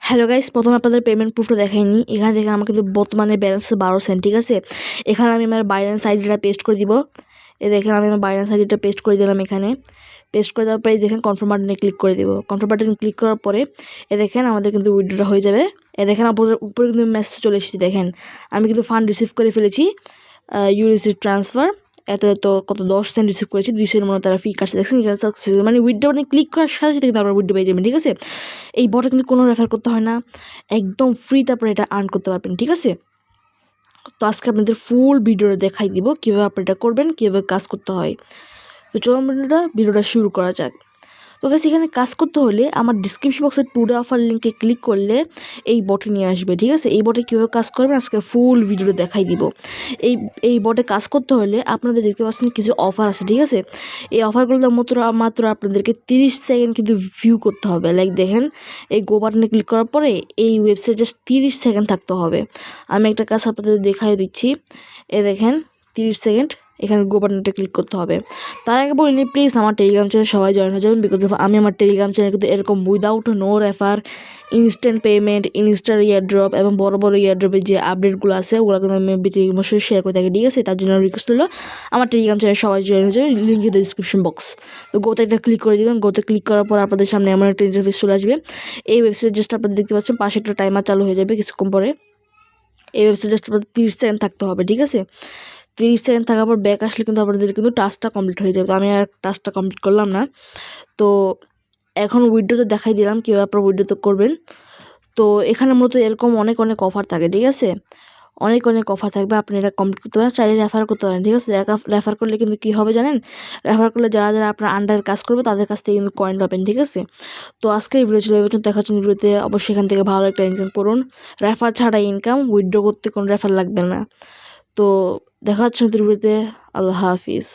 Hello guys, প্রথমে আপনাদের payment প্রুফটা দেখাইনি। এখানে দেখেন আমার কিন্তু বর্তমানে ব্যালেন্স 12 সেন্ট, ঠিক আছে। এখানে আমি আমার বাইন্যান্স আইডিটা পেস্ট করে দিব। দেখেন আমি আমার বাইন্যান্স আইডিটা পেস্ট করে দিলাম। এখানে পেস্ট করে দেওয়ার পরে দেখেন কনফার্ম বাটনে ক্লিক করে দিব। কনফার্ম বাটনে ক্লিক করার পরে দেখেন আমাদের কিন্তু উইথড্র হয়ে যাবে। দেখেন উপরে কিন্তু মেসেজ চলে এসেছে। দেখেন আমি কিন্তু ফান্ড রিসিভ করে ফেলেছি। ইউ রিসিভ ট্রান্সফার এত কত 10 সেন্ট রিসিভ করেছি। 200 এর মতো তারা ফি কাটছে। দেখছেন মানে উইথড্র বাটনে ক্লিক করার সাথে সাথে কিন্তু আপনারা উইথড্র পেয়ে যাবেন, ঠিক আছে। এই বটে কিন্তু কোনো রেফার করতে হয় না, একদম ফ্রি তারপরে এটা আর্ন করতে পারবেন, ঠিক আছে। তো আজকে আপনাদের ফুল ভিডিওটা দেখাই দিব কীভাবে আপনি এটা করবেন, কীভাবে কাজ করতে হয়। তো চলুন ভিডিওটা শুরু করা যাক। তো গাইস, এখানে কাজ করতে হলে আমার ডিসক্রিপশন বক্সে টুডে অফার লিঙ্কে ক্লিক করলে এই বটে নিয়ে আসবে, ঠিক আছে। এই বটে কীভাবে কাজ করবেন আজকে ফুল ভিডিওটা দেখাই দিব। এই বটে কাজ করতে হলে আপনাদের দেখতে পাচ্ছেন কিছু অফার আছে, ঠিক আছে। এই অফারগুলো মাত্র আপনাদেরকে 30 সেকেন্ড কিন্তু ভিউ করতে হবে। লাইক দেখেন এই গো বাটনে ক্লিক করার পরে এই ওয়েবসাইট জাস্ট 30 সেকেন্ড থাকতে হবে। আমি একটা কাজ আপনাদের দেখাই দিচ্ছি। দেখেন 30 সেকেন্ড, এখানে গো বাটনটা ক্লিক করতে হবে। তার আগে বলিনি, প্লিজ আমার টেলিগ্রাম চ্যানেল সবাই জয়েন হয়ে যাবেন, বিকজ আমি আমার টেলিগ্রাম চ্যানেল কিন্তু এরকম without no refer, instant payment, instant airdrop এবং বড় ইয়ারড্রপের যে আপডেটগুলো আছে ওগুলো কিন্তু আমি টেলিগ্রামের সাথে শেয়ার করে থাকি, ঠিক আছে। তার জন্য রিকোয়েস্ট হলো আমার টেলিগ্রাম চ্যানেল সবাই জয়েন হয়ে যাবে, link in the description box. তো গোতে একটা ক্লিক করে দেবেন। গোতে ক্লিক করার পর আপনাদের সামনে এমন একটা ইন্টারফেস চলে আসবে। এই ওয়েবসাইট জাস্ট আপনারা দেখতে পাচ্ছেন পাশে একটা টাইমার চালু হয়ে যাবে কিছুক্ষণ পরে। এই ওয়েবসাইট জাস্ট আপনাদের 30 সেকেন্ড থাকতে হবে, ঠিক আছে। 30 সেকেন্ড থাকার পর ব্যাক আসলে কিন্তু আপনাদের কিন্তু টাস্কটা কমপ্লিট হয়ে যাবে। তো আমি আর টাস্কটা কমপ্লিট করলাম না। তো এখন উইথড্রতে দেখাই দিলাম কীভাবে আপনারা উইথড্রতে করবেন। তো এখানে মূলত এরকম অনেক অফার থাকে, ঠিক আছে। অনেক অফার থাকবে, আপনি এটা কমপ্লিট করতে পারেন, চাইলে রেফার করতে পারেন, ঠিক আছে। রেফার করলে কিন্তু কী হবে জানেন, রেফার করলে যারা আপনার আন্ডারে কাজ করবে তাদের কাছ থেকে কিন্তু কয়েন পাবেন, ঠিক আছে। তো আজকের ভিডিও ছিল দেখার জন্য। ভিডিওতে অবশ্যই এখান থেকে ভালো একটা ইনকাম করুন। রেফার ছাড়া ইনকাম, উইথড্র করতে কোনো রেফার লাগবে না। তো দেখা হচ্ছে ভিডিওতে। আল্লাহ হাফিজ।